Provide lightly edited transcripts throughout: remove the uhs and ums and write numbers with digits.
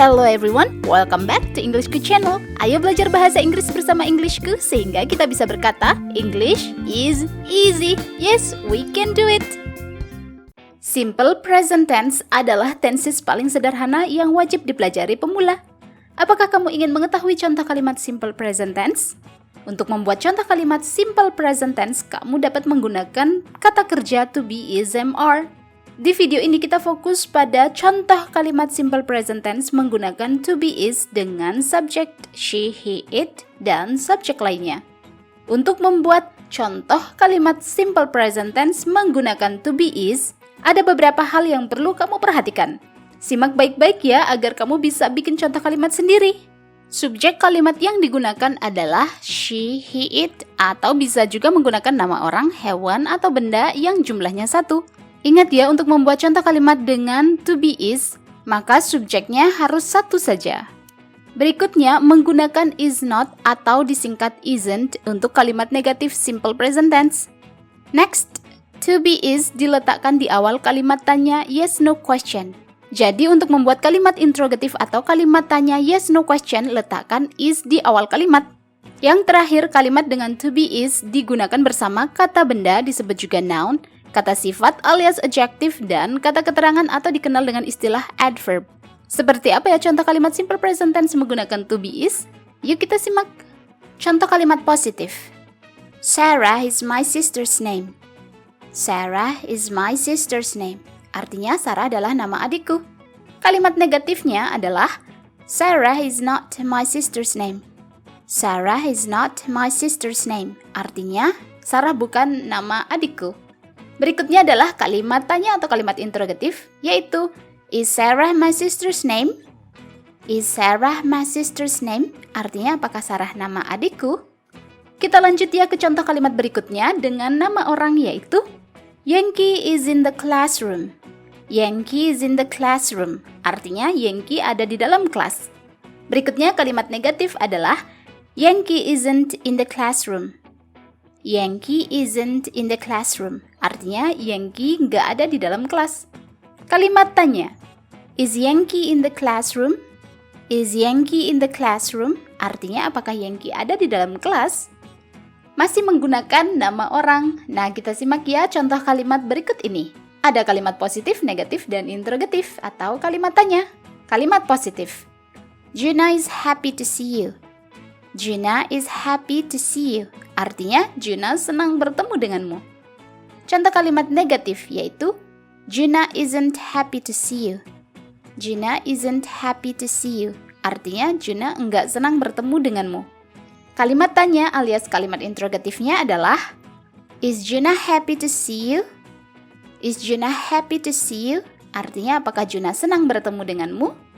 Hello everyone, welcome back to Englishku channel. Ayo belajar bahasa Inggris bersama Englishku sehingga kita bisa berkata English is easy. Yes, we can do it. Simple present tense adalah tenses paling sederhana yang wajib dipelajari pemula. Apakah kamu ingin mengetahui contoh kalimat simple present tense? Untuk membuat contoh kalimat simple present tense, kamu dapat menggunakan kata kerja to be, is, am, are. Di video ini kita fokus pada contoh kalimat simple present tense menggunakan to be, is dengan subject she, he, it, dan subjek lainnya. Untuk membuat contoh kalimat simple present tense menggunakan to be, is, ada beberapa hal yang perlu kamu perhatikan. Simak baik-baik ya agar kamu bisa bikin contoh kalimat sendiri. Subjek kalimat yang digunakan adalah she, he, it, atau bisa juga menggunakan nama orang, hewan, atau benda yang jumlahnya satu. Ingat ya, untuk membuat contoh kalimat dengan to be, is, maka subjeknya harus satu saja. Berikutnya, menggunakan is not atau disingkat isn't untuk kalimat negatif simple present tense. Next, to be is diletakkan di awal kalimat tanya yes no question. Jadi untuk membuat kalimat interrogatif atau kalimat tanya yes no question, letakkan is di awal kalimat. Yang terakhir, kalimat dengan to be is digunakan bersama kata benda disebut juga noun, kata sifat alias adjective, dan kata keterangan atau dikenal dengan istilah adverb. Seperti apa ya contoh kalimat simple present tense menggunakan to be is? Yuk kita simak. Contoh kalimat positif. Sarah is my sister's name. Sarah is my sister's name. Artinya Sarah adalah nama adikku. Kalimat negatifnya adalah Sarah is not my sister's name. Sarah is not my sister's name. Artinya Sarah bukan nama adikku. Berikutnya adalah kalimat tanya atau kalimat interrogatif, yaitu is Sarah my sister's name? Is Sarah my sister's name? Artinya apakah Sarah nama adikku? Kita lanjut ya ke contoh kalimat berikutnya dengan nama orang, yaitu Yankee is in the classroom. Yankee is in the classroom. Artinya Yankee ada di dalam kelas. Berikutnya kalimat negatif adalah Yankee isn't in the classroom. Yankee isn't in the classroom. Artinya Yankee nggak ada di dalam kelas. Kalimat tanya, is Yankee in the classroom? Is Yankee in the classroom? Artinya apakah Yankee ada di dalam kelas? Masih menggunakan nama orang. Nah, kita simak ya contoh kalimat berikut ini. Ada kalimat positif, negatif, dan interrogatif atau kalimat tanya. Kalimat positif. Juna is happy to see you. Juna is happy to see you. Artinya Juna senang bertemu denganmu. Contoh kalimat negatif yaitu Juna isn't happy to see you. Juna isn't happy to see you. Artinya Juna enggak senang bertemu denganmu. Kalimat tanya alias kalimat interrogatifnya adalah is Juna happy to see you? Is Juna happy to see you? Artinya apakah Juna senang bertemu denganmu?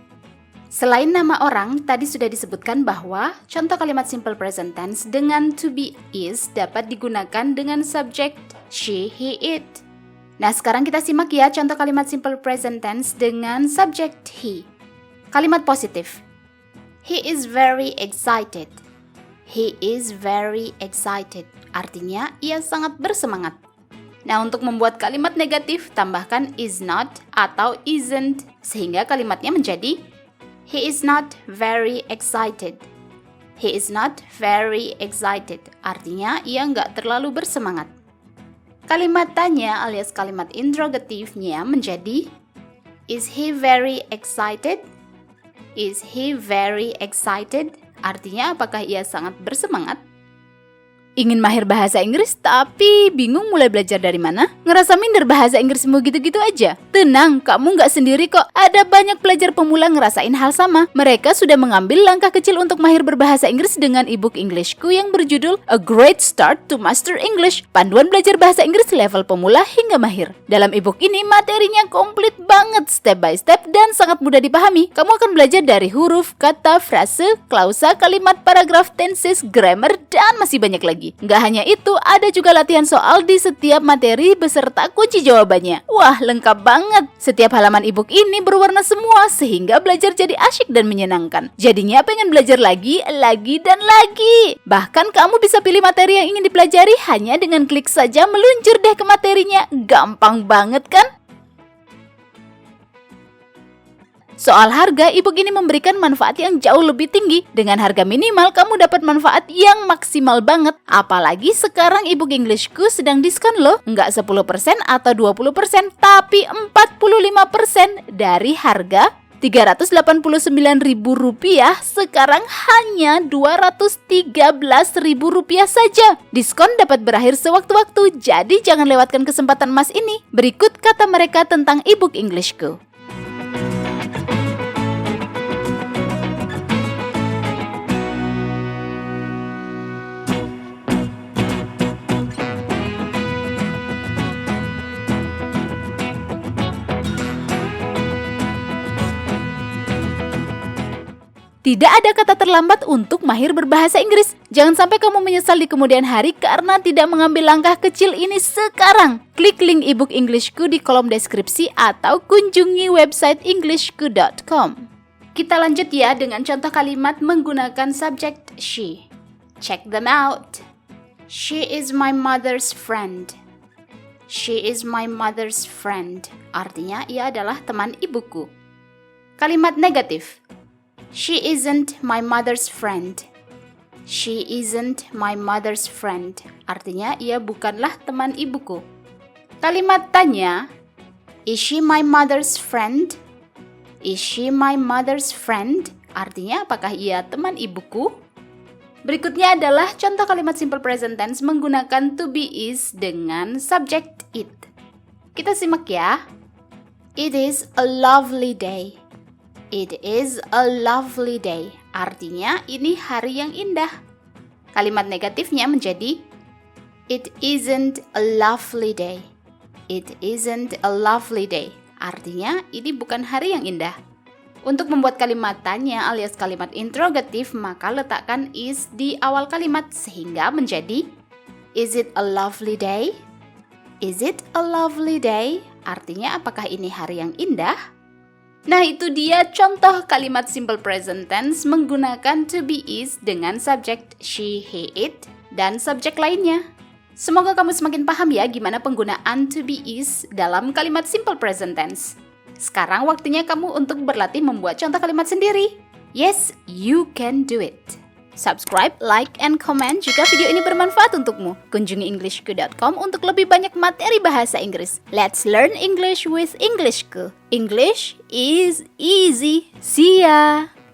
Selain nama orang, tadi sudah disebutkan bahwa contoh kalimat simple present tense dengan to be is dapat digunakan dengan subjek she, he, it. Nah, sekarang kita simak ya contoh kalimat simple present tense dengan subjek he. Kalimat positif. He is very excited. He is very excited. Artinya, ia sangat bersemangat. Nah, untuk membuat kalimat negatif, tambahkan is not atau isn't, sehingga kalimatnya menjadi he is not very excited. He is not very excited. Artinya, ia nggak terlalu bersemangat. Kalimat tanya alias kalimat interrogatifnya menjadi is he very excited? Is he very excited? Artinya, apakah ia sangat bersemangat? Ingin mahir bahasa Inggris tapi bingung mulai belajar dari mana? Ngerasa minder bahasa Inggrismu gitu-gitu aja? Tenang, kamu nggak sendiri kok. Ada banyak pelajar pemula ngerasain hal sama. Mereka sudah mengambil langkah kecil untuk mahir berbahasa Inggris dengan ebook Englishku yang berjudul A Great Start to Master English. Panduan belajar bahasa Inggris level pemula hingga mahir. Dalam ebook ini materinya komplit banget, step by step dan sangat mudah dipahami. Kamu akan belajar dari huruf, kata, frase, klausa, kalimat, paragraf, tenses, grammar, dan masih banyak lagi. Nggak hanya itu, ada juga latihan soal di setiap materi beserta kunci jawabannya. Wah, lengkap banget. Setiap halaman ebook ini berwarna semua sehingga belajar jadi asyik dan menyenangkan. Jadinya pengen belajar lagi, dan lagi. Bahkan kamu bisa pilih materi yang ingin dipelajari hanya dengan klik saja meluncur deh ke materinya. Gampang banget kan? Soal harga, e-book ini memberikan manfaat yang jauh lebih tinggi. Dengan harga minimal, kamu dapat manfaat yang maksimal banget. Apalagi sekarang e-book Englishku sedang diskon loh. Nggak 10% atau 20%, tapi 45% dari harga Rp389.000 sekarang hanya Rp213.000 saja. Diskon dapat berakhir sewaktu-waktu, jadi jangan lewatkan kesempatan emas ini. Berikut kata mereka tentang e-book Englishku. Tidak ada kata terlambat untuk mahir berbahasa Inggris. Jangan sampai kamu menyesal di kemudian hari karena tidak mengambil langkah kecil ini sekarang. Klik link ebook Englishku di kolom deskripsi atau kunjungi website englishku.com. Kita lanjut ya dengan contoh kalimat menggunakan subjek she. Check them out. She is my mother's friend. She is my mother's friend. Artinya ia adalah teman ibuku. Kalimat negatif. She isn't my mother's friend. She isn't my mother's friend. Artinya ia bukanlah teman ibuku. Kalimat tanya. Is she my mother's friend? Is she my mother's friend? Artinya apakah ia teman ibuku? Berikutnya adalah contoh kalimat simple present tense menggunakan to be is dengan subject it. Kita simak ya. It is a lovely day. It is a lovely day. Artinya ini hari yang indah. Kalimat negatifnya menjadi it isn't a lovely day. It isn't a lovely day. Artinya ini bukan hari yang indah. Untuk membuat kalimat tanya alias kalimat interrogatif, maka letakkan is di awal kalimat sehingga menjadi is it a lovely day? Is it a lovely day? Artinya apakah ini hari yang indah? Nah, itu dia contoh kalimat simple present tense menggunakan to be is dengan subjek she, he, it, dan subjek lainnya. Semoga kamu semakin paham ya gimana penggunaan to be is dalam kalimat simple present tense. Sekarang waktunya kamu untuk berlatih membuat contoh kalimat sendiri. Yes, you can do it. Subscribe, like, and comment jika video ini bermanfaat untukmu. Kunjungi englishku.com untuk lebih banyak materi bahasa Inggris. Let's learn English with Englishku. English is easy. See ya!